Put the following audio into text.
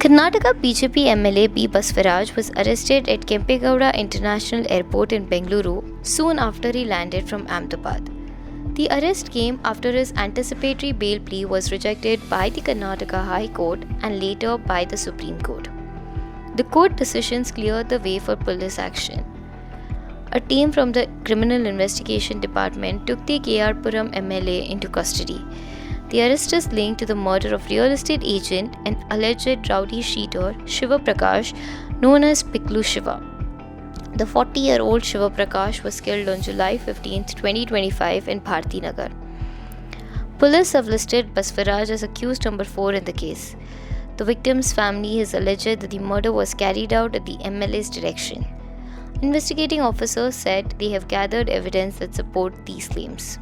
Karnataka BJP MLA B Basavaraj was arrested at Kempegowda International Airport in Bengaluru soon after he landed from Ahmedabad. The arrest came after his anticipatory bail plea was rejected by the Karnataka High Court and later by the Supreme Court. The court decisions cleared the way for police action. A team from the Criminal Investigation Department took the KR-Puram MLA into custody. The arrest is linked to the murder of real estate agent and alleged rowdy sheeter Shivaprakash, known as Piklu Shiva. The 40-year-old Shivaprakash was killed on July 15, 2025 in Bharti Nagar. Police have listed Basavaraj as accused number 4 in the case. The victim's family has alleged that the murder was carried out at the MLA's direction. Investigating officers said they have gathered evidence that support these claims.